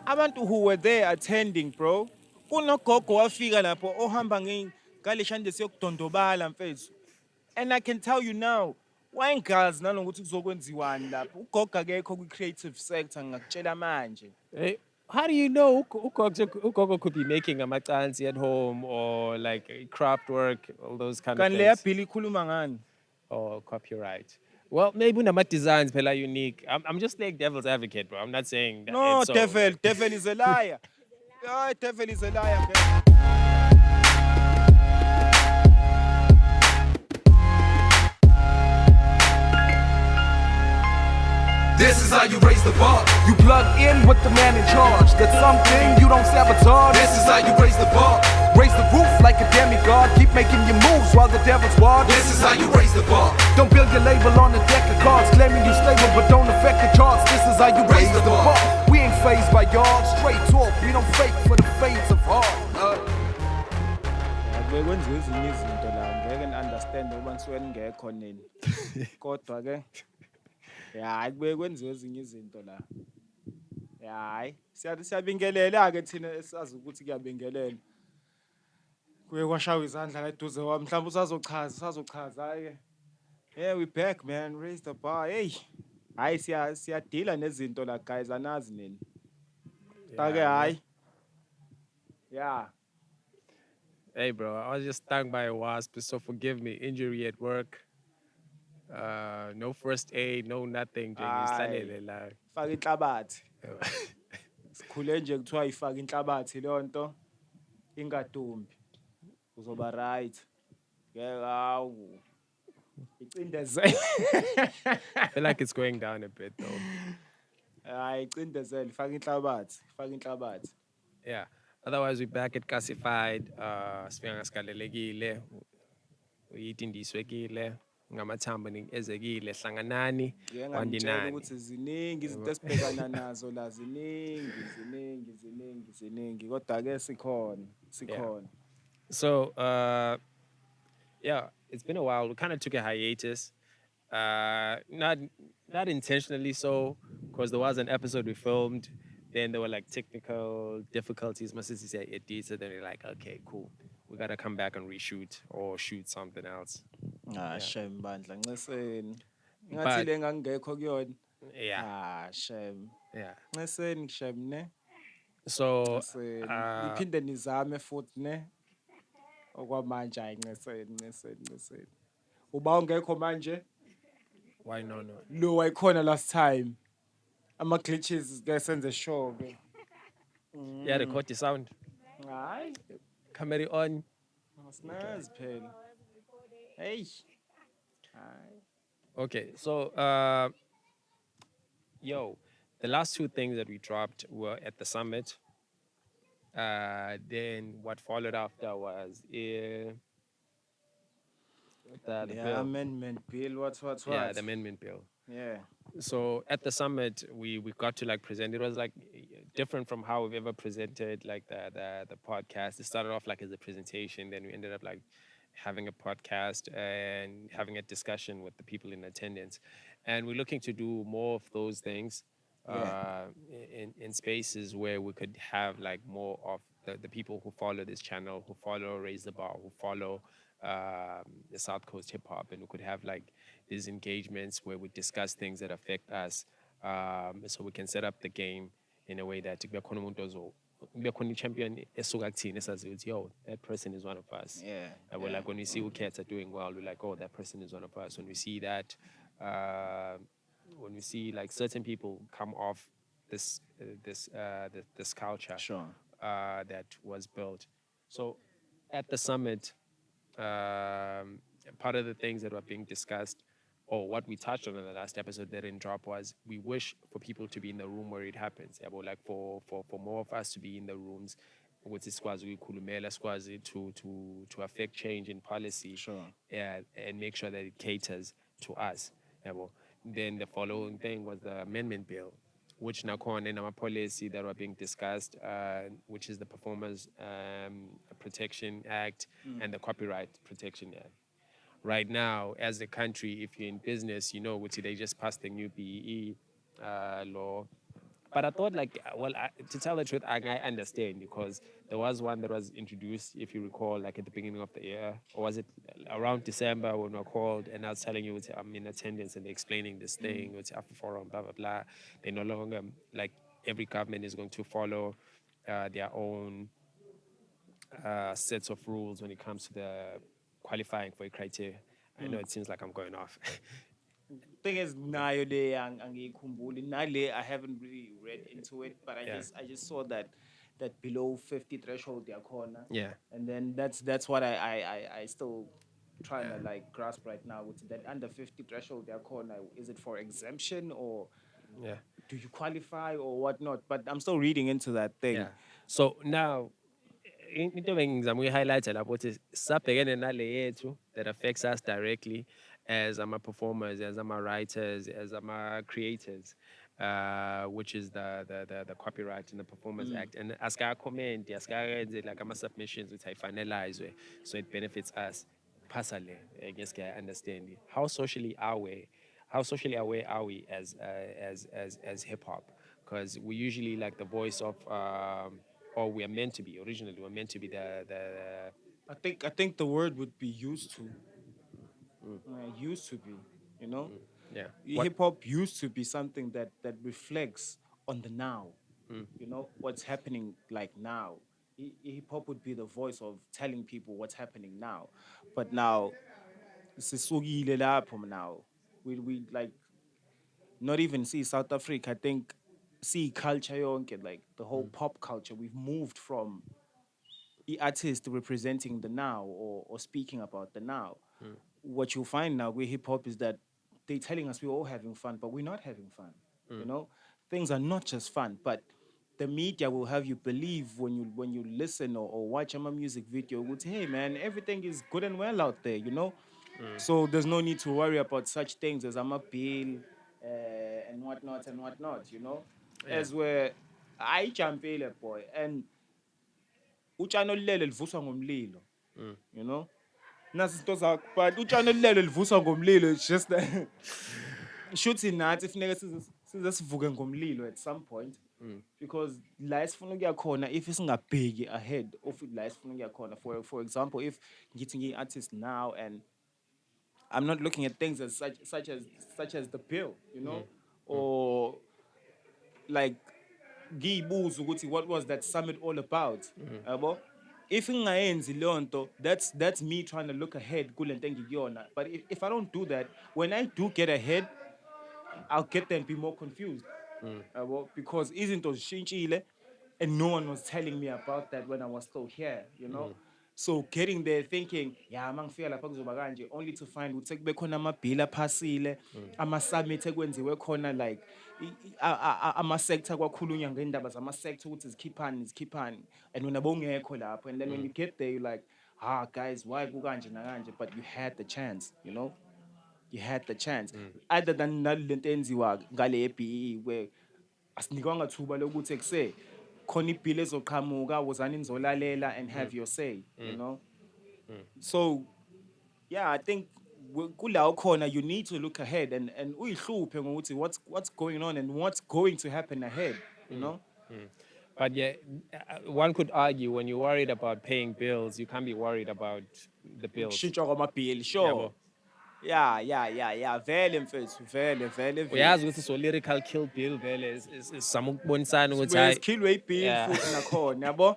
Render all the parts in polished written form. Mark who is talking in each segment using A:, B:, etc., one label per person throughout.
A: abantu who were there attending, bro. Kunogogo wafika lapho ohamba ngaleshande siyokudondobala mfethu. And I can tell you now, wayengazi nanokuthi kuzokwenziwani lapho. Ugogo akekho kwi-creative sector ngakutshela manje.
B: Hey, how do you know Ugogo could be making a matansi at home or like craft work, all those kind of
A: Kanti leya
B: things?
A: bill ikhuluma ngani?
B: Or copyright? Well, maybe nama designs pela unique. I'm just like devil's advocate, bro. I'm not saying that
A: No,
B: it's so. Like,
A: devil is a liar. Yeah, devil is a liar.
C: This is how you raise the bar. You plug in with the man in charge. That's something you don't sabotage. This is how you raise the bar. Raise the roof like a demigod. Keep making your moves while the devil's watch. This is how you raise the bar. Don't build your label on a deck of cards, claiming you stable but don't affect the charts. This is how you raise the bar. We ain't phased by y'all. Straight talk. We don't fake for the fades of heart.
A: Bekwenziwa ezinye izinto la ngeke ni-understand uma nisuke ningekho nini. Kodwa ke hayi kubuye kwenziwe ezinye izinto la. Hayi siyabingelela-ke thina esazi ukuthi kuyabingelela. Kuye kwashawa izandla la eduze wami mhlawumbe usazochaza hayi-ke. Yeah, we back man, raise the bar. Hey. Hayi siyadila nezinto la guys anazi nini. Take hayi. Yeah.
B: hey, bro, I was just stung by a wasp, so forgive me. Injury at work. No first aid, no nothing.
A: Hayi. Faka inhlabathi. Sikhule nje kuthiwa ifaka inhlabathi leyo nto ingadumbi. Uzoba right. Ngeke hawu. Icindezele.
B: I feel like it's going down a bit though.
A: Hayi icindezele, faka inhlabathi.
B: Yeah. Otherwise, we're back at Classified. Sifika ngasigalelekile. Uyitindiswekile. Ngamathamba ezekile hlanganani
A: Ngiyangitshela ukuthi ziningi izinto esibhekana nazo la ziningi kodwa ke sikhona.
B: So yeah, it's been a while. We kind of took a hiatus. Not intentionally so, because there was an episode we filmed. Then there were like technical difficulties. My sister said it did, so then we're like, okay, cool. We gotta come back and reshoot or shoot something else.
A: Shame bandla nxeseni. Ngathi le ngangekho kuyona.
B: Yeah.
A: Shame.
B: Yeah.
A: Nxeseni shame ne.
B: So
A: iphinde nizame futhi ne. Okwamanje hayi nxeseni. Uba ungekho manje?
B: why no?
A: Lo wayikhona last time. Ama glitches ke senze show ke.
B: Yeah, record the sound.
A: Hayi.
B: Camera on.
A: Asinazi phela. Hey.
B: Okay, so the last two things that we dropped were at the summit. Then what followed after was the bill.
A: Amendment bill, what?
B: Yeah, the amendment bill.
A: Yeah.
B: So at the summit, we got to like present. It was like different from how we've ever presented like the podcast. It started off like as a presentation, then we ended up like having a podcast and having a discussion with the people in attendance. And we're looking to do more of those things in spaces where we could have like more of the people who follow this channel, who follow Raise the Bar, who follow the South Coast hip hop, and we could have like these engagements where we discuss things that affect us, so we can set up the game in a way that champion yo, that person is one of us.
A: Yeah.
B: And we're like, when we see who cats are doing well, we're like, oh, that person is one of us. When we see that, when we see like certain people come off this culture,
A: Sure.
B: that was built. So at the summit, part of the things that were being discussed, or what we touched on in the last episode that didn't drop, was we wish for people to be in the room where it happens. Yeah, but like for more of us to be in the rooms with Sikwazi Kulumela, Sikwazi to affect change in policy.
A: Sure.
B: Yeah, and make sure that it caters to us. Yeah, well, then the following thing was the amendment bill, which now in our policy that were being discussed, which is the Performers Protection Act and the Copyright Protection Act. Right now, as a country, if you're in business, you know, which they just passed the new BEE law. but I thought like, to tell the truth, I understand because there was one that was introduced, if you recall, like at the beginning of the year, or was it around December when we were called, and I was telling you, I'm in attendance, and they're explaining this thing, it's Afro Forum, blah blah blah. They no longer like every government is going to follow their own sets of rules when it comes to the qualifying for a criteria. I know it seems like I'm going off.
A: Thing is, nayo le angiyikhumbuli. Nale, I haven't really read into it, but
B: Yeah.
A: I just saw that below 50 threshold yakhona,
B: Yeah.
A: and then that's what I still trying to like grasp right now. With that under 50 threshold yakhona, is it for exemption or
B: Yeah.
A: do you qualify or whatnot? But I'm still reading into that thing.
B: Yeah. So now into bengizama ukuyi-highlight-a lapho ukuthi sisabhekene nale yethu that affects us directly as ama-performers, as ama-writers, as ama-creators, which is the Copyright and the Performance Act. And asikakhomenti, asikayenze like ama-submissions ukuthi ayifanelizwe so it benefits us. Personally, I guess I understand it. How socially aware are we as hip hop? Because we usually like the voice of or we are meant to be originally we're meant to be the
A: I think the word would be used to. Used to be, you know.
B: yeah what
A: Hip hop used to be something that reflects on the now. You know what's happening like now. Hip hop would be the voice of telling people what's happening now, but now sisukile lapho now. We like not even see South Africa. I think see culture yonke, like the whole pop culture. We've moved from the artist representing the now or speaking about the now. What you'll find now with hip hop is that they're telling us we're all having fun, but we're not having fun. You know, things are not just fun, but the media will have you believe when you listen or watch a music video, would say, hey man, everything is good and well out there, you know. So there's no need to worry about such things as I'm a bill and whatnot, you know.
B: yeah
A: As where I jump boy and utshani olulele livuswa ngomlilo, you know. Nasi izinto zakho but utshani olulele livuswa ngomlilo, it's just that shuthi nathi funeka size sivuke ngomlilo at some point, because la esifuna ukuya khona if singabheki ahead of la esifuna ukuya khona, for example, if ngithi ngiyi-artist now and I'm not looking at things as such as the bill, you know, or like ngiyibuza ukuthi what was that summit all about, yabo. If ngingayenzi leyo nto, that's me trying to look ahead kule nto engikuyona. But if I don't do that, when I do get ahead, I'll get there and be more confused, yabo, because izinto zishintshile and no one was telling me about that when I was still here, you know. So getting there thinking, yeah, mangifika lapha kuzoba kanje, only to find ukuthi kube khona amabhili aphasile, ama-summit ekwenziwe khona, like ama-sector kwakhulunywa ngendaba zama-sector ukuthi zikhiphani, and wena bowungekho lapho, and then when you get there, you're like, guys, why kukanje nakanje? But you had the chance, you know. You had the chance. Other than nalento enziwa ngale ye-BE where asinikwanga thuba lokuthi ekuse khona ibhili ezoqhamuka, wozani nizolalela and have your say, you know. So yeah, I think kula khona you need to look ahead and uyihluphe ngokuthi what's going on and what's going to happen ahead, you know.
B: but yeah one could argue when you're worried about paying bills you can't be worried about the bills
A: Ukushintshwa kwamabhili, sure.
B: yabo
A: Yeah, vele mfethu, vele.
B: uyazi ukuthi so lyrical kill bill vele sizama ukubonisana ukuthi
A: Sibuye
B: hayi
A: sikhilwe ibill
B: yeah
A: futhi nakhona, yabo.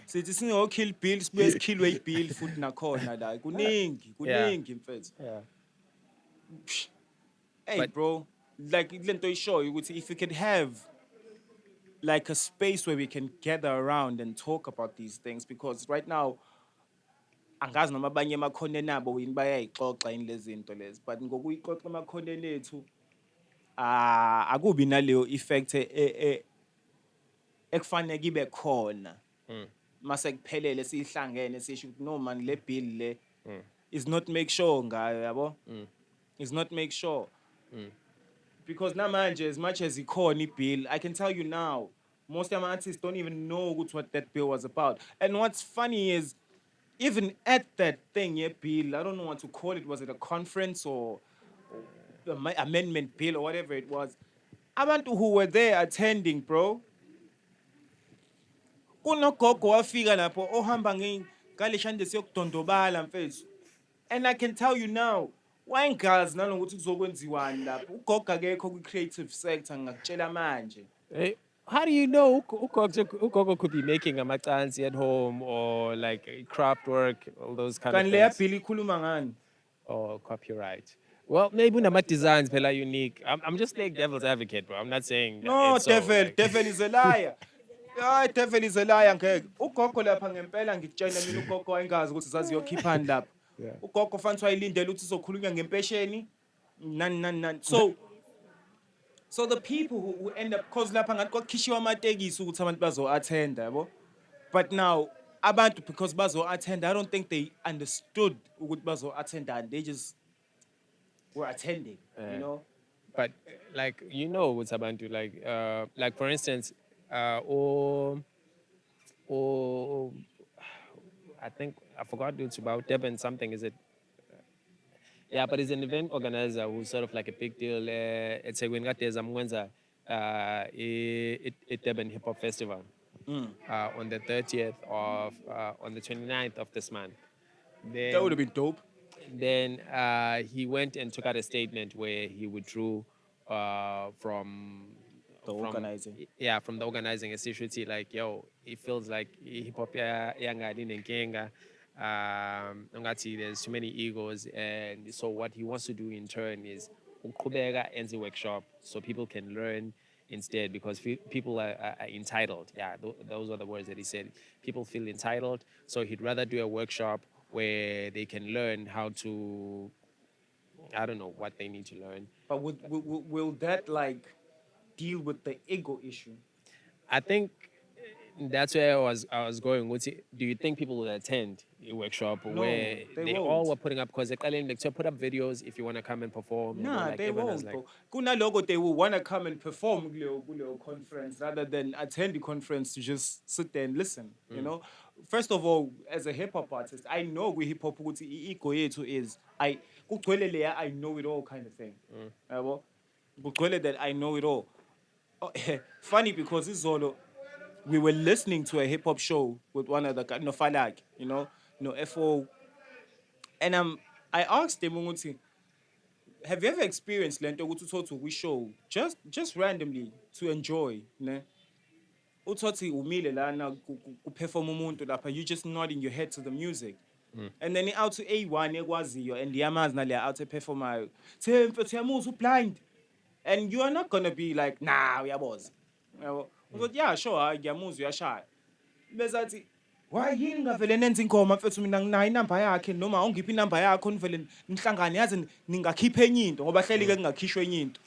A: Sithi singo-kill bill, sibuye sikhilwe ibill futhi nakhona la.
B: yeah
A: Kuningi mfethu.
B: yeah
A: Hey
B: but
A: bro, like lento ishoyo ukuthi if we could have like a space where we can gather around and talk about these things, because right now angazi noma abanye emakhoneni abo yini bayayixoxa yini lezi zinto lezi, but ngokuyixoxa emakhoneni ethu akubi naleyo effect ekufanele ibe khona. Mase kuphelele sihlangene sisho ukuthi no man, le bill le is not make sure ngayo, yabo. Is not make sure. Because namanje as much as ikhona ibill, I can tell you now, most of my artists don't even know what that bill was about. And what's funny is, even at that thing, yeah, bill, I don't know what to call it. Was it a conference or amendment bill or whatever it was? abantu who were there attending, bro, kunogogo wafika lapho ohamba ngaleshande siyokudondobala mfethu. And I can tell you now, wayengazi nanokuthi kuzokwenziwani lapho. Ugogo akekho kwi-creative sector ngakutshela manje.
B: Hey, how do you know Ugogo could be making a matansi at home or like craft work, all those kind of
A: Kanti leya
B: things,
A: bill ikhuluma ngani?
B: or copyright? Well, maybe not designs, but like unique. I'm just like devil's advocate, bro. I'm not saying that
A: No,
B: it's so. Like,
A: devil is a liar. Hayi, devil is a liar ngeke. Ugogo lapha ngempela ngikutshela mina ugogo wayengazi ukuthi zaziyokhiphani lapha.
B: yeah.
A: Ugogo fanele wayilindele ukuthi izokhulunywa ngempesheni. Nani. So the people who end up cause lapha ngathi kwakhishiwa amatekisi ukuthi abantu bazo-attenda, yabo. But now abantu because bazo-attenda, I don't think they understood ukuthi bazo-attenda. They just were attending, you know.
B: But like what's about to like for instance, or I think I forgot it's about Deben something. Is it? Yeah, but he's an event organizer who's sort of like a big deal. It's a when there's a Deben Hip Hop Festival on the 30th of on the 29th of this month.
A: That would have been dope.
B: Then he went and took out a statement where he withdrew from
A: The organizing.
B: Yeah, from the organizing essentially, like, yo, it feels like hip hop nenkinga. Ungathi there's too many egos, and so what he wants to do in turn is uqhubeka enze workshop so people can learn instead, because people are entitled. Yeah, those are the words that he said. People feel entitled, so he'd rather do a workshop where they can learn how to, I don't know what they need to learn.
A: But will that like deal with the ego issue?
B: I think that's where I was going. Do you think people will attend a workshop
A: No,
B: where
A: they
B: all
A: won't.
B: were putting up, because they're so put up videos if you want to come and perform?
A: Nah,
B: like
A: they
B: everyone has,
A: won't, bro. Kunaloko they will want to come and perform kuleyo conference rather than attend the conference to just sit there and listen, you know? First of all, as a hip hop artist, I know with hip hop ukuthi ego yethu is kugcwele leya I know it all kind of thing. Yabo? Kugcwele that I know it all. Oh, funny because izolo we were listening to a hip hop show with one of the guys, no Falak, you know, no FO, and I asked him ukuthi, have you ever experienced lento ukuthi uthothi we show just randomly to enjoy, ne? Uthothi umile lana kuperform umuntu lapha, you just nodding your head to the music. And then out to A1 ekwaziyo and yamazi nale out performayo. Say mfethu yamuzwa blind. And you are not going to be like, nah, uyaboza. Yabo. Uzothi yeah, sure, ngiyamuzwa uyashaya. Bese athi why yini ngavele nenza ingoma mfethu mina nginayo inamba yakhe noma awungiphi inamba yakho nivele nihlangane yazi ningakhipha enye into ngoba hleli ke kungakhishwa enye into.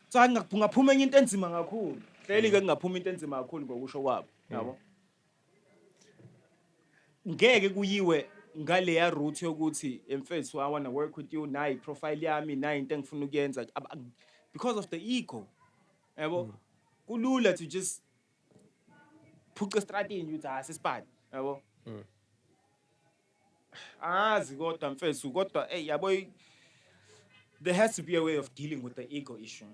A: So ngaphuma enye into enzima kakhulu. Hleli ke kungaphuma into enzima kakhulu ngokusho kwabo, yabo. Ngeke kuyiwe ngaleya route yokuthi mfethu I want to work with you, nayi profile yami, nayi into engifuna ukuyenza because of the ego. Yabo. Kulula to just phuca estradini uthi asisipani, yabo. Azi kodwa mfethu kodwa yabo, there has to be a way of dealing with the ego issue.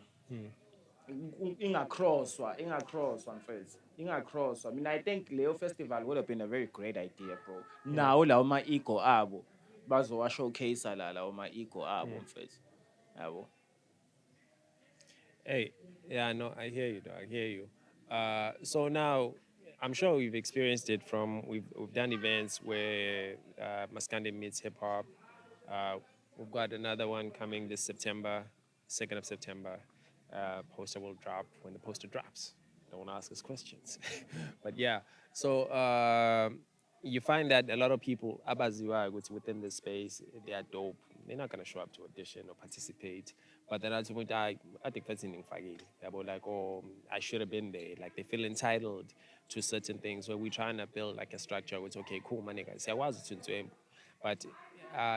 A: Ingacrosswa mfethu. Ingacrosswa. I mean, I think Leo Festival would have been a very great idea, bro. Now lawo ma ego abo bazowa showcase lawo ma ego abo mfethu. Yabo.
B: Hey, yeah, no, I hear you, dog. I hear you. So now, I'm sure we've experienced it from we've done events where Maskandi meets hip hop. We've got another one coming this September, 2nd of September. Poster will drop when the poster drops. Don't ask us questions, but yeah. So you find that a lot of people, abaziwa within the space, they are dope. They're not gonna show up to audition or participate, but then at some point, I think that's in Fagil. They're like, oh, I should have been there. Like they feel entitled to certain things. Where we're trying to build like a structure. It's okay, cool, man. Say I was to him, but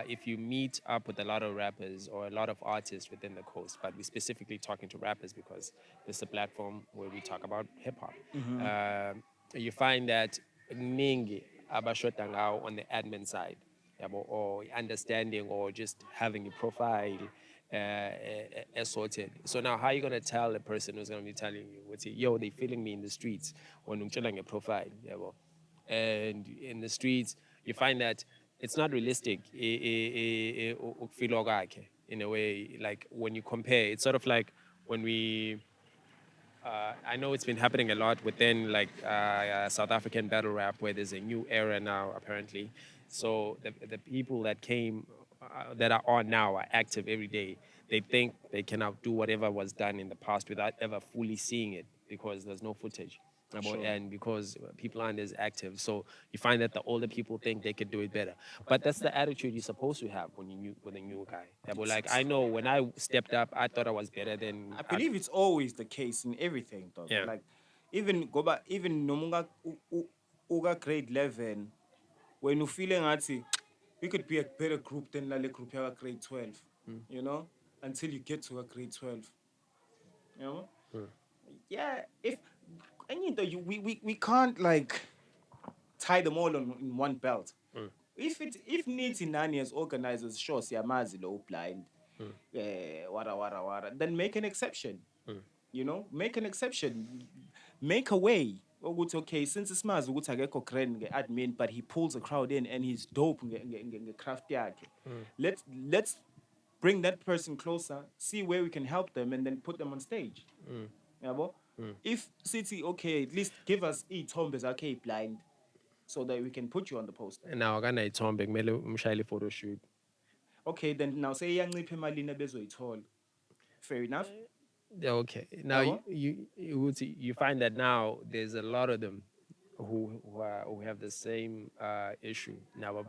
B: if you meet up with a lot of rappers or a lot of artists within the coast, but we're specifically talking to rappers because this is a platform where we talk about hip hop. You find that ningi abashotangao on the admin side, or understanding or just having a profile sorted. So now, how are you gonna tell a person who's gonna be telling you, "What's it? Yo, they feeling me in the streets when I'm a profile, yeah, well, and in the streets you find that it's not realistic ukufila kwakhe in a way. Like when you compare, it's sort of like when we I know it's been happening a lot within like South African battle rap, where there's a new era now apparently. So the people that came that are on now are active every day. They think they can outdo whatever was done in the past without ever fully seeing it because there's no footage.
A: Sure.
B: And because people aren't as active, so you find that the older people think they could do it better. But that's the attitude you're supposed to have when you new with a new guy. Like I know when I stepped up, I thought I was better than
A: I believe it's always the case in everything, dog.
B: yeah.
A: Like, even go back, even nomunga uga grade 11, when you feeling ngathi we could be a better group than la le group ya grade 12, you know, until you get to a grade 12, you know. Yeah, if and you know, we can't like tie them all on in one belt. If needs in nani as organizers, sure, siyamazi lo blind, wara, then make an exception. You know, make an exception, make a way. Ukuthi, okay, since simazi ukuthi akekho grand nge-admin, but he pulls a crowd in and he's dope nge-craft yakhe. Let's bring that person closer, see where we can help them, and then put them on stage. Yabo? If City, okay, at least give us iy'thombe zakhe blind so that we can put you on the poster.
B: Now akanayithombe kumele umshayele photo shoot.
A: Okay, then now say iyancipha emalini ebezoyithola. Fair enough.
B: Yeah, okay. Now
A: Yabo?
B: you find that now there's a lot of them who have the same issue now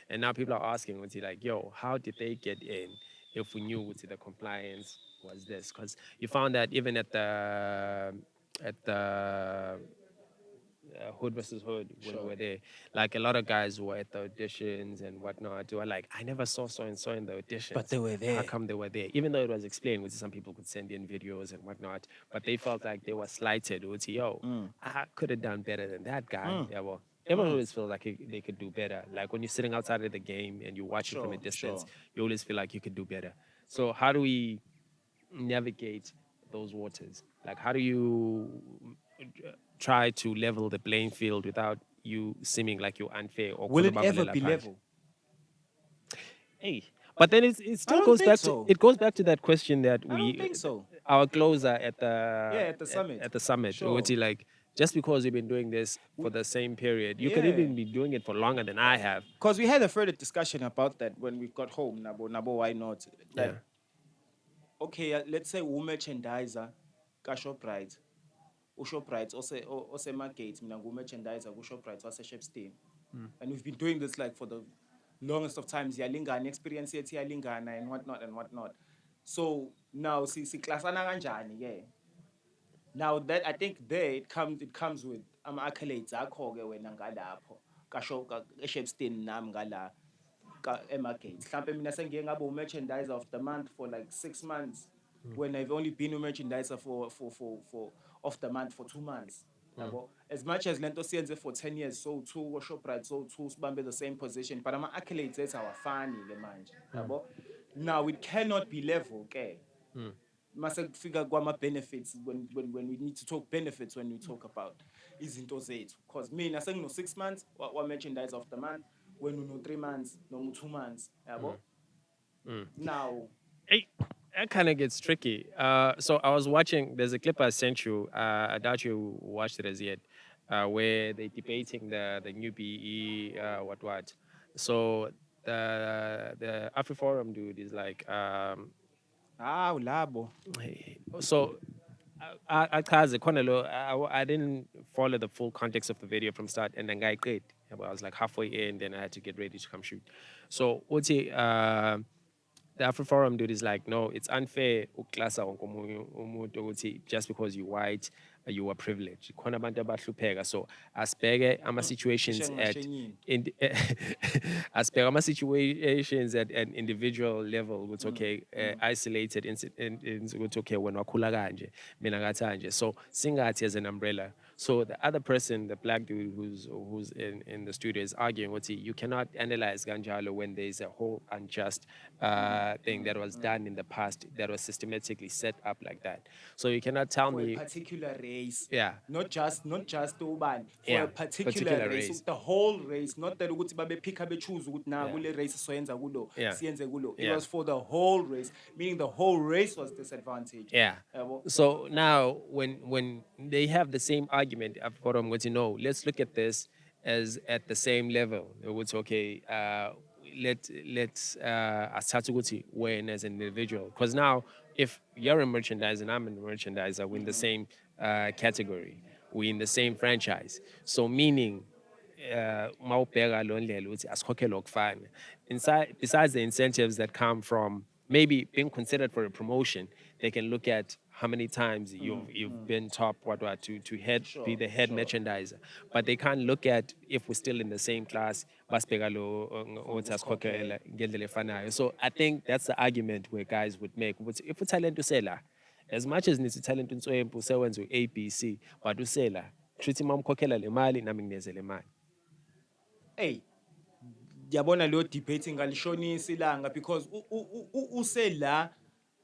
B: and now people are asking like, yo, how did they get in if we knew the compliance was this? Because you found that even at the Hood versus Hood when we were there. Like a lot of guys were at the auditions and whatnot. They were like, I never saw so and so in the auditions.
A: But they were
B: How
A: there.
B: come they were there? Even though it was explained, which some people could send in videos and whatnot, but they felt like they were slighted. It was, yo, I could have done better than that guy. Yeah, well, everyone always feels like they could do better. Like when you're sitting outside of the game and you're watching from a
A: Sure,
B: distance,
A: sure.
B: you always feel like you could do better. So how do we navigate those waters? Like, how do you try to level the playing field without you seeming like you're unfair or
A: Will it ever
B: khona
A: be
B: phandle?
A: level?
B: Hey, but then it still
A: don't
B: goes
A: think
B: back
A: so.
B: to it goes back to that question that
A: I don't think so.
B: our closer at the
A: At the summit.
B: at the summit,
A: Sure.
B: would he like just because you've been doing this for the same period, you could
A: Yeah.
B: even be doing it for longer than I have.
A: Because we had a further discussion about that when we got home. Nabo, why not? Like,
B: Yeah.
A: okay, let's say merchandiser ka-Shoprite. UShoprite osemagate, mina ngu-merchandiser ku-Shoprite wase-Shepstone. And we've been doing this like for the longest of times. Iyalingana, experience yethu iyalingana and whatnot. So now siklasana kanjani ke? Now that I think there it comes with ama-accolades akho-ke wena ngalapho e-Shepstone nami ngala emagate. Mhlampe mina sengiye ngaba merchandiser of the month for like 6 months when I've only been a merchandiser for of the month for 2 months. Yabo? As much as lento siyenze for 10 years, so too Shoprite, so too sibambe the same position, but ama-accolades ethu awafani ke manje. Yabo? Now it cannot be level ke. Mase kufika kwama-benefits when we need to talk benefits when we talk about izinto zethu, because mina sengino 6 months wa-merchandise of the month, when uno 3 months noma 2 months, yabo. Now
B: Hey, that kind of gets tricky. So I was watching. There's a clip I sent you. I doubt you watched it as yet, where they're debating the new BE what. So the AfriForum dude is like,
A: ulabo.
B: so I didn't follow the full context of the video from start and then guy great. I was like halfway in, then I had to get ready to come shoot. So what's he? The AfriForum dude is like, no, it's unfair uklasa wonke umuntu ukuthi just because you're white, you are privileged. Khona abantu abahlupheka. So asibheke ama
A: cishe
B: situations at
A: ngingashenyini.
B: in asibheke ama situations at an individual level ukuthi okay isolated incidents ukuthi okay wena wakhula kanje mina ngathi kanje. So singathi as an umbrella. So the other person, the black dude who's in the studio is arguing what you cannot analyze Ganjalo when there's a whole unjust thing that was done in the past that was systematically set up like that. So you cannot tell
A: For a
B: me,
A: particular race,
B: yeah,
A: not just ubani, for a
B: yeah,
A: particular race, the whole race, not that ukuthi babe pick up choose ukuthi na
B: Yeah.
A: kule race soyenza kulo
B: Yeah.
A: siyenze kulo. It
B: Yeah.
A: was for the whole race, meaning the whole race was disadvantaged.
B: Yeah.
A: Yabo?
B: So now when they have the same argument, I've got them going to know, let's look at this as at the same level. It's okay, let's start to when as an individual. Because now if you're a merchandiser and I'm a merchandiser, we're in the same category. We're in the same franchise. So meaning mawubheka lo ndlela ukuthi asikhokhelwe okufana. Besides the incentives that come from maybe being considered for a promotion, they can look at how many times you've been top to be the head merchandiser, but they can't look at if we're still in the same class basibheka lo ukuthi asikhokhelwe ngendlela efanayo. So I think that's the argument where guys would make ukuthi if utalent usela, as much as nithi talent unswempu sewenza u-ABC but usela kushuthi uma umkhokhela le mali nami ngineze le mali.
A: Hey, yabona lo debate ngalishonisa ilanga because usela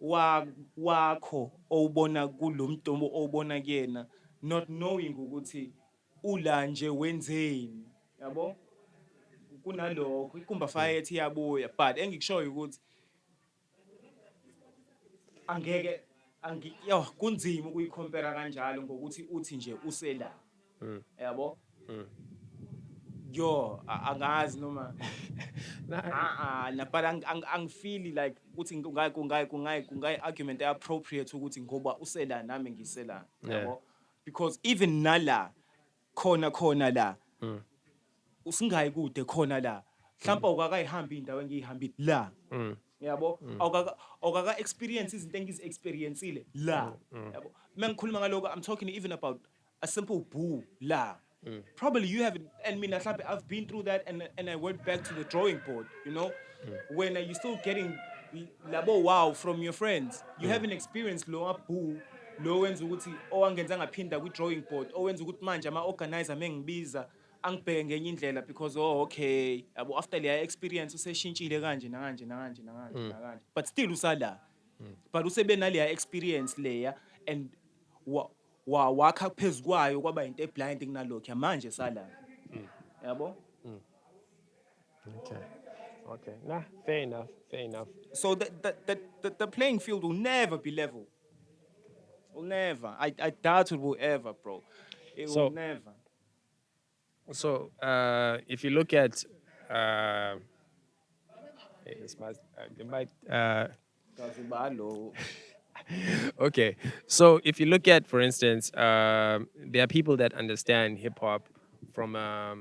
A: wakho owubona kulomntu owubona kuyena, not knowing ukuthi ula nje wenzeni, yabo? Kunalokho ikumba fire iyabuya, but engikushoyo ukuthi angeke kunzima ukuyicompare kanjalo ngokuthi uthi nje usela. Yabo? Yo, angazi noma but angifeel like ukuthi kungayi argument appropriate ukuthi ngoba usela nami ngisela, yabo? Because even nala khona la usingayi kude khona la mhlawumbe awukakayihambi indawo engiyihambile la, yabo? Awukaka experience izinto engizi-experiencile la, yabo? Mengikhuluma ngaloko, I'm talking even about a simple boo la. Probably you haven't, and mina mhlawumbe I've been through that and I went back to the drawing board, you know? When you're still getting labo wow from your friends, you haven't experienced lo boo lo wenza ukuthi owangenza ngaphinda kwi-drawing board owenza ukuthi manje ama-organizer mengibiza angibheke ngenye indlela because okay yabo after leya experience useshintshile kanje nakanje but still usala, but usebe naleya experience leya and wakha phezu kwayo kwaba into eblind kunalokho manje sala, yabo?
B: Okay, nah, fair enough.
A: So the playing field will never be level. Will never. I doubt it will ever, bro. It will never.
B: So if you look at okay, so if you look at, for instance, there are people that understand hip hop from a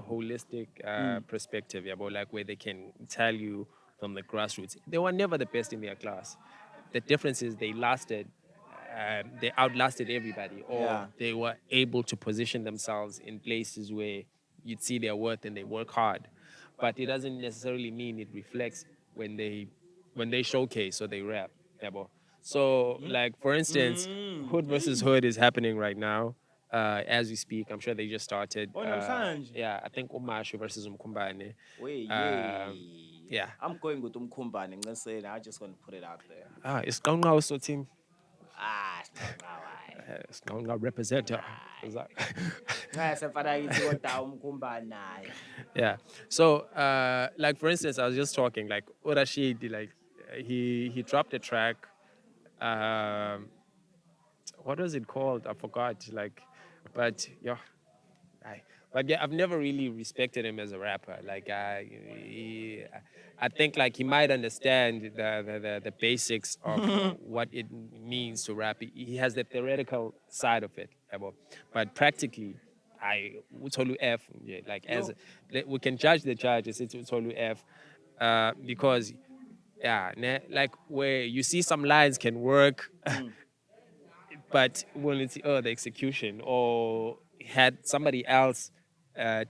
B: holistic perspective, yeah, but like where they can tell you from the grassroots. They were never the best in their class. The difference is they outlasted everybody, or they were able to position themselves in places where you'd see their worth and they work hard. But it doesn't necessarily mean it reflects when they showcase or they rap. Yeah, bro. So, like for instance, Hood versus Hood is happening right now. As we speak, I'm sure they just started. Yeah, I think Umashu versus Umkumbane. Yeah.
A: I'm going with Umkumbane. I just want to put it out there.
B: It's going also team.
A: It's not
B: It's going to represent her. Yeah. So, like for instance, I was just talking like Urashid, like he dropped a track. What was it called? I forgot. Like, but yeah. But yeah, I've never really respected him as a rapper. Like I think like he might understand the basics of what it means to rap. He has the theoretical side of it, but practically, I Utolu F. Yeah, like as we can judge the judges, it's Utolu F. Because like where you see some lines can work. but when it's the execution or had somebody else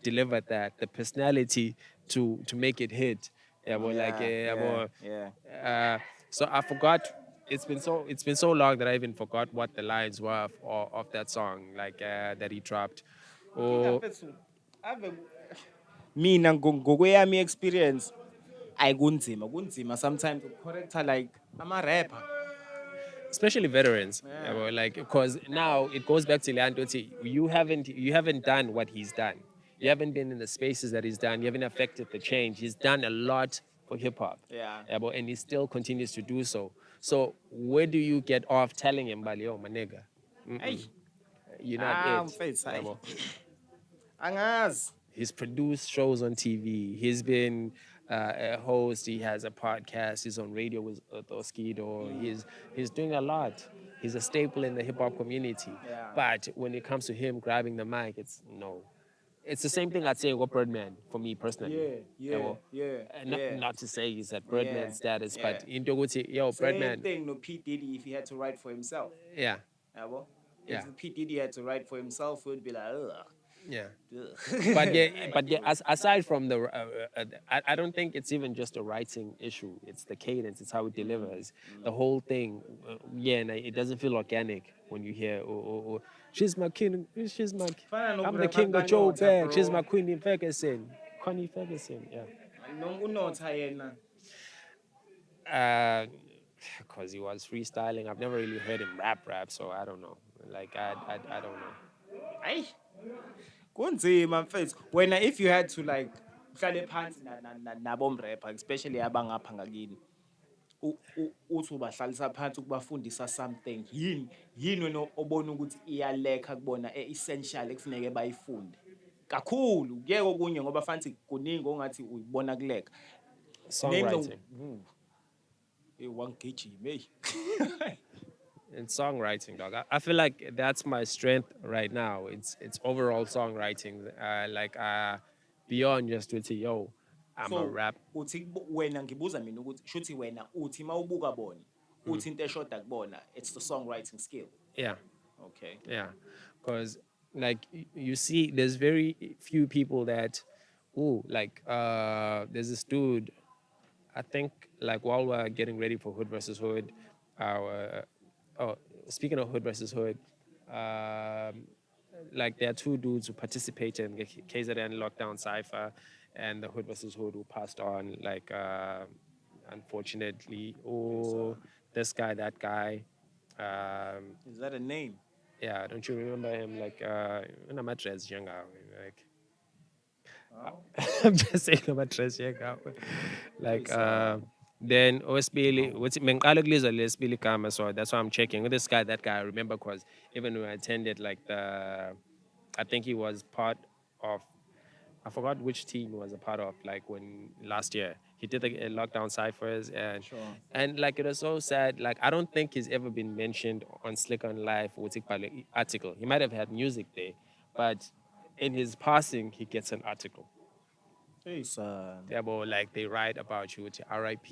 B: delivered that the personality to make it hit. Yeah, well, like
A: Yeah, yeah.
B: uh, so I forgot. It's been so long that I even forgot what the lines were of that song, like that he dropped.
A: Inkinga
B: Or
A: mfethu ave mina ngokweyami experience kunzima sometimes corrector like ama rapper.
B: especially veterans, yeah,
A: Yeah.
B: well, like because now it goes back to Leandoti. You haven't done what he's done. You haven't been in the spaces that he's done. You haven't affected the change. He's done a lot for hip hop,
A: Yeah.
B: yeah, but, and he still continues to do so. So where do you get off telling him, "Bali, oh, my nigga,
A: Hey.
B: you're not it"?
A: Mfethu
B: Yeah,
A: hayi.
B: well,
A: Angazi.
B: he's produced shows on TV. He's been a host. He has a podcast. He's on radio with Oskido. He's doing a lot. He's a staple in the hip hop community.
A: Yeah.
B: But when it comes to him grabbing the mic, it's no. It's the same thing I'd say with Birdman for me personally.
A: Yeah,
B: Well,
A: yeah,
B: not,
A: yeah.
B: not to say he's at
A: Yeah,
B: Birdman status,
A: yeah.
B: but in Dogote, yo,
A: Same
B: Birdman,
A: thing, no P. Diddy if he had to write for himself.
B: yeah,
A: Yabo?
B: yeah,
A: If P. Diddy had to write for himself, he would be like, ugh.
B: yeah.
A: But
B: But yeah, aside from the, I don't think it's even just a writing issue. It's the cadence. It's how it delivers. The whole thing, yeah, and it doesn't feel organic when you hear, she's my king, I'm the king of Joe Bag. She's my queen in Ferguson, Connie Ferguson. Yeah.
A: Unotha yena.
B: Because he was freestyling. I've never really heard him rap, so I don't know. Like I don't know.
A: Ayi. Kunzima mfethu. Wena if you had to like uhlale phansi nabo rapper especially abangapha ngakini. Uthi ubahlalisa phansi ukubafundisa something yini wena obona ukuthi iyalekha kubona essential ekufuneke bayifunde kakhulu kuyeke okunye ngoba fancy kuningi ongathi uyibona kuleka name
B: Songwriting.
A: wangigijima hey.
B: In songwriting, dog. I feel like that's my strength right now. It's overall songwriting. Beyond just to say, yo, I'm a
A: So
B: rap.
A: uthi wena ngibuza mina ukuthi shuthi wena uthi mawubuka bona uthi into eshoda kubona it's the songwriting skill.
B: Yeah,
A: Okay.
B: yeah. Because like you see, there's very few people that, there's this dude. I think like while we're getting ready for Hood versus Hood, speaking of Hood versus Hood, like there are two dudes who participated in the KZN lockdown cipher, and the Hood versus Hood who passed on. Like unfortunately, this guy, that guy.
A: Is that a name?
B: Yeah, don't you remember him? Like when I'm at Rez younger, like. I'm just saying about Trash Year. Like then Osbili what's menqala kulizwa lesibili gama, so that's why I'm checking with this guy, that guy I remember, because even when I attended like I think he was part of, I forgot which team he was a part of, like when last year he did the lockdown ciphers, and
A: Sure.
B: and like it was so sad. Like I don't think he's ever been mentioned on Slick on Live or article. He might have had music there, but in his passing he gets an article.
A: Hey son.
B: Yeah, but like they write about you, with RIP,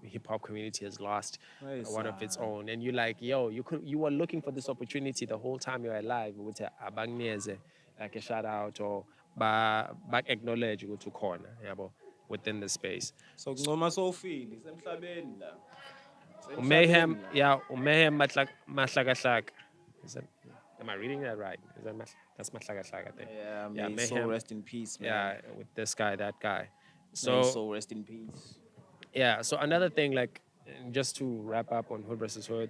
B: hip hop community has lost
A: Hey,
B: one of its
A: son.
B: own, and you're like, yo, you were looking for this opportunity the whole time you're alive. With a like a shout out or back acknowledge you to corner, yeah, but within the space.
A: So kuncoma sowufile isemhlabeni la.
B: Mayhem, yeah, mayhem mahlakahlaka. Is that? Am I reading that right? Is that that's mahlakahlaka? I think.
A: Yeah,
B: Yeah,
A: may soul rest in peace, man.
B: Yeah, with this guy, that guy.
A: May
B: So
A: soul rest in peace.
B: yeah, so another thing, like, just to wrap up on Hood versus Hood,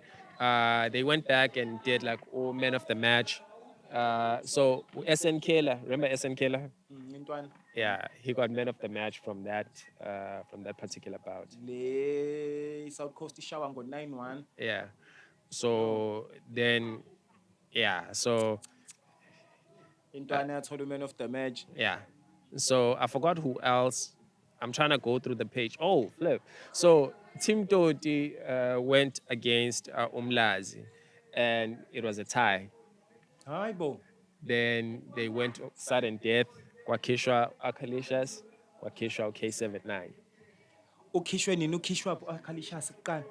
B: they went back and did like all men of the match. So SN Kayla, remember SN Kayla?
A: Intwana.
B: Yeah, he got men of the match from that particular bout.
A: Le South Coast ishawa ngo 9-1.
B: Yeah. So then, yeah. So
A: Intwana yathola man of the match.
B: yeah. So I forgot who else. I'm trying to go through the page. Oh, flip. So Tim Dodi went against Umlazi, and it was a tie.
A: Hayi bo.
B: Then they went sudden death. Kwakishwa Akalishas, Kwakishwa K79.
A: Ukhishwe nini ukhishwa akhalisha siqala.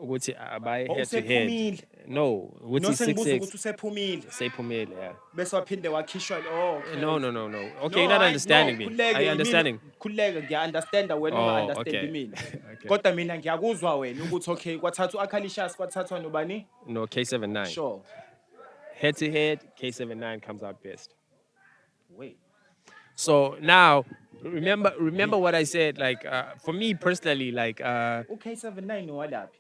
B: Ukuthi abaye
A: Oh,
B: head to head.
A: usephumile.
B: No,
A: No
B: ukuthi
A: sengibuza
B: 6-6
A: ukuthi usephumile
B: seyiphumile, yeah.
A: bese waphinde wakhishwa. Oh, okay.
B: No. Okay, you're
A: No,
B: not
A: hayi, no,
B: understanding me. Are you
A: khululeke yimina,
B: understanding?
A: khululeke ngiya-understanda wena
B: Oh,
A: unga-understandi
B: okay.
A: mina.
B: Okay.
A: Kodwa mina ngiyakuzwa wena ukuthi okay kwathathwa u-Acalicious kwathathwa nobani?
B: No, K79.
A: Sure.
B: Head to head, K79 comes out best.
A: Wait.
B: So now, remember what I said. Like for me personally, like
A: U-K79 owalaphi?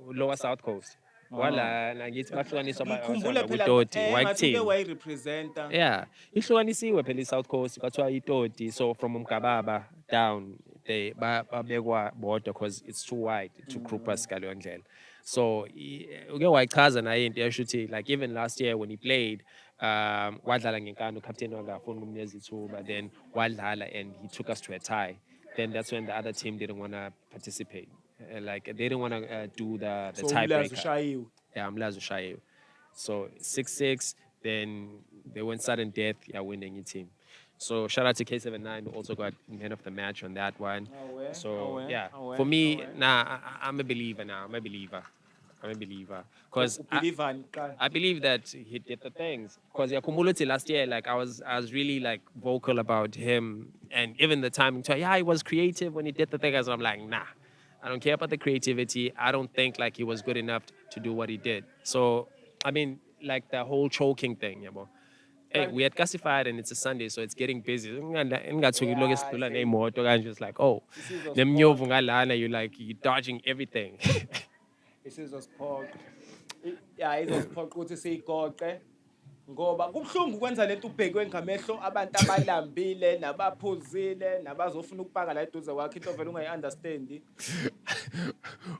B: Lower South Coast. Wala nangithi bahlukaniswa
A: Ngikhumbula
B: bathiwa
A: phela
B: kutoti,
A: ngathi uke
B: white
A: wayirepresenta.
B: yeah, ihlukanisiwe phela i-South Coast kwathiwa itoti. So from Umgababa down they babekwa bodwa because it's too wide to group us ngaleyo ndlela. So uke wayichaza naye into yasho ukuthi like even last year when he played wadlala ngenkani ucaptain wangafuni ukumnikeza ithuba, then wadlala and he took us to a tie. Then that's when the other team didn't want to participate. Like they didn't want to do the
A: So umlazi
B: tiebreaker.
A: ushayiwe.
B: Yeah, Umlazi ushayiwe. So 6-6, then they went sudden death, yeah, winning your team. So shout out to K79 who also got man of the match on that one. So yeah, for me, I'm a believer now. I'm a believer. Because
A: Ubelivani kuqala?
B: I believe that he did the things. Because Yakumuluti last year, like I was really like vocal about him, and even the timing. So yeah, he was creative when he did the things. I'm like, nah, I don't care about the creativity. I don't think like he was good enough to do what he did. So I mean, like the whole choking thing, yeah, bro. Hey, we had classified and it's a Sunday, so it's getting busy. Just like, oh, you're dodging everything.
A: Isizosiphoqa. Ya izosiphoqa ukuthi siyigoqe. Ngoba kubuhlungu ukwenza lento ubhekwe ngamehlo abantu abalambile nabaphuzile nabazofuna ukupaka la eduze kwakho into vele ungayi-understandi.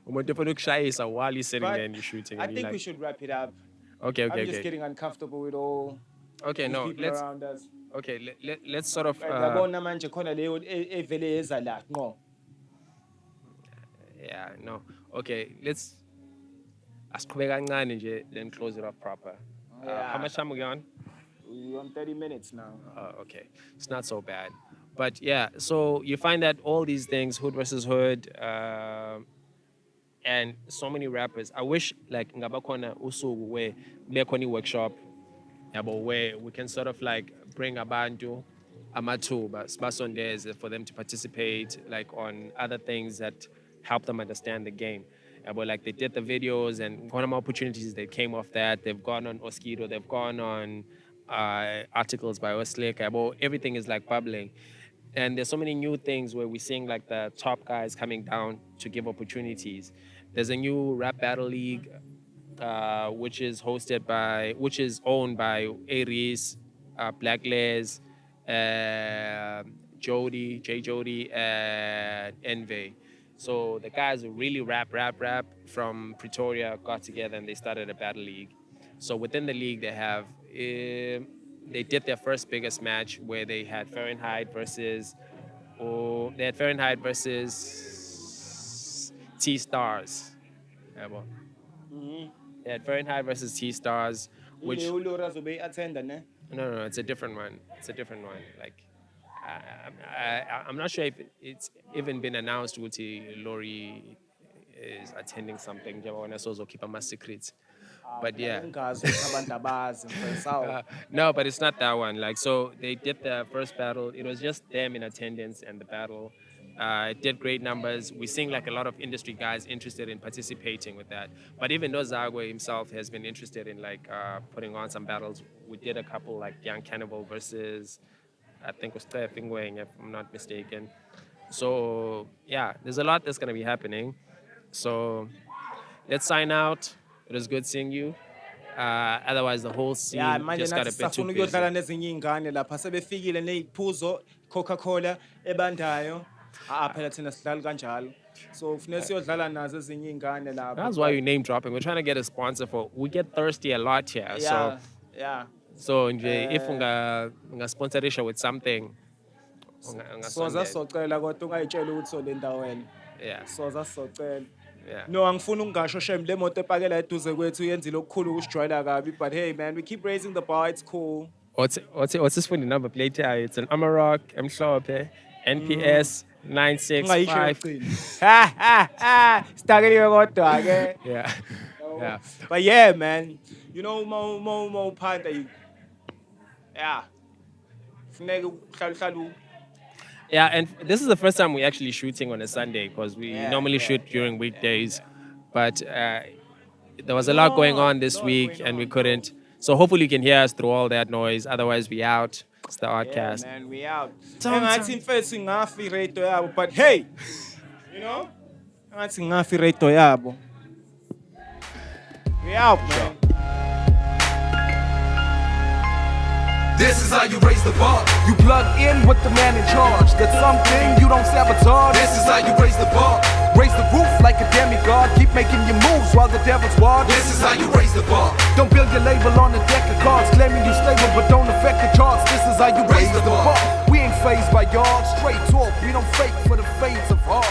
B: While you're sitting there and you're shooting.
A: I
B: And
A: think
B: you're
A: we
B: like,
A: should wrap it up.
B: okay.
A: I'm just getting uncomfortable with all
B: Okay,
A: these
B: no,
A: people
B: let's
A: around us.
B: let's sort of
A: Yabona manje khona leyo evele yeza la ngqo.
B: yeah, no. Okay, let's asiqhubeke kancane nje, then close it off proper. How much time are we on?
A: We're on 30 minutes now.
B: Oh, okay. It's not so bad. But yeah, so you find that all these things, hood versus hood, and so many rappers. I wish like ngabakona usuku where bekhona workshop, yabo, where we can sort of like bring abantu amathuba sibasondeze for them to participate like on other things that help them understand the game. But like they did the videos and one of my opportunities that came off that. They've gone on Oskido, they've gone on articles by Oslick. Everything is like bubbling. And there's so many new things where we're seeing like the top guys coming down to give opportunities. There's a new rap battle league, which is owned by Aries, Black Les, Jody, J Jody, and Envy. So the guys who really rap from Pretoria got together and they started a battle league. So within the league, they did their first biggest match where they had Fahrenheit versus T Stars. Yeah, boy. They had Fahrenheit versus T Stars, which
A: Ile ulora zobe attend ne?
B: no, it's a different one. Like, I'm not sure if it's even been announced. Wuti Lori is attending something. So keep my secrets. But yeah.
A: Ngazi abantu abazi mfethu.
B: No, but it's not that one. Like, so they did the first battle. It was just them in attendance and the battle. It did great numbers. We're seeing like a lot of industry guys interested in participating with that. But even though Zagwe himself has been interested in like putting on some battles, we did a couple like Young Cannibal versus, I think it was Claire Fingwang, if I'm not mistaken. So yeah, there's a lot that's gonna be happening. So let's sign out. It was good seeing you. Otherwise, the whole scene
A: Yeah, manje
B: just got
A: nathi
B: a bit too
A: safuna
B: busy.
A: ukuyodlala nezinye izingane lapha sebefikile neziphuzo Coca-Cola ebandayo. Phela thina sidlali kanjalo. So kufanele siyodlala nazo ezinye izingane lapha.
B: That's why you name dropping. We're trying to get a sponsor for. We get thirsty a lot here.
A: Yeah.
B: So nje, if unga sponsorisha with something,
A: Soza socela kodwa ungayitshela ukuthi so le ndawo wena.
B: yeah.
A: Soza socela.
B: Yeah.
A: No, angifuni ungasho shem le moto epakela eduze kwethu yenzile okukhulu ukusijwayela kabi, but hey man, we keep raising the bar, it's cool.
B: What's this for the number plate here? It's an Amarok, M-Shlope, NPS 965.
A: Ungayisho yocina. Stakeliwe kodwa ke.
B: Yeah.
A: yabo.
B: Yeah.
A: But yeah, man, you know, mo phanda yeah. Funeka uhlale
B: Yeah, and this is the first time we're actually shooting on a Sunday because we
A: yeah,
B: normally shoot during
A: yeah,
B: weekdays.
A: yeah.
B: But there was a lot going on this week and we couldn't. So hopefully you can hear us through all that noise. Otherwise, we out. It's the
A: Yeah,
B: Oddcast.
A: man, we out.
B: Tom,
A: Engathi
B: Tom.
A: mfethu ngafi rate yabo, but hey, you know, engathi ngafi rate yabo. We out, man.
C: This is how you raise the bar. You plug in with the man in charge. That's something you don't sabotage. This is how you raise the bar. Raise the roof like a demigod. Keep making your moves while the devil's watch. This is how you raise the bar. Don't build your label on a deck of cards, claiming you stable but don't affect the charts. This is how you raise the bar. We ain't phased by y'all. Straight talk, we don't fake for the fades of heart.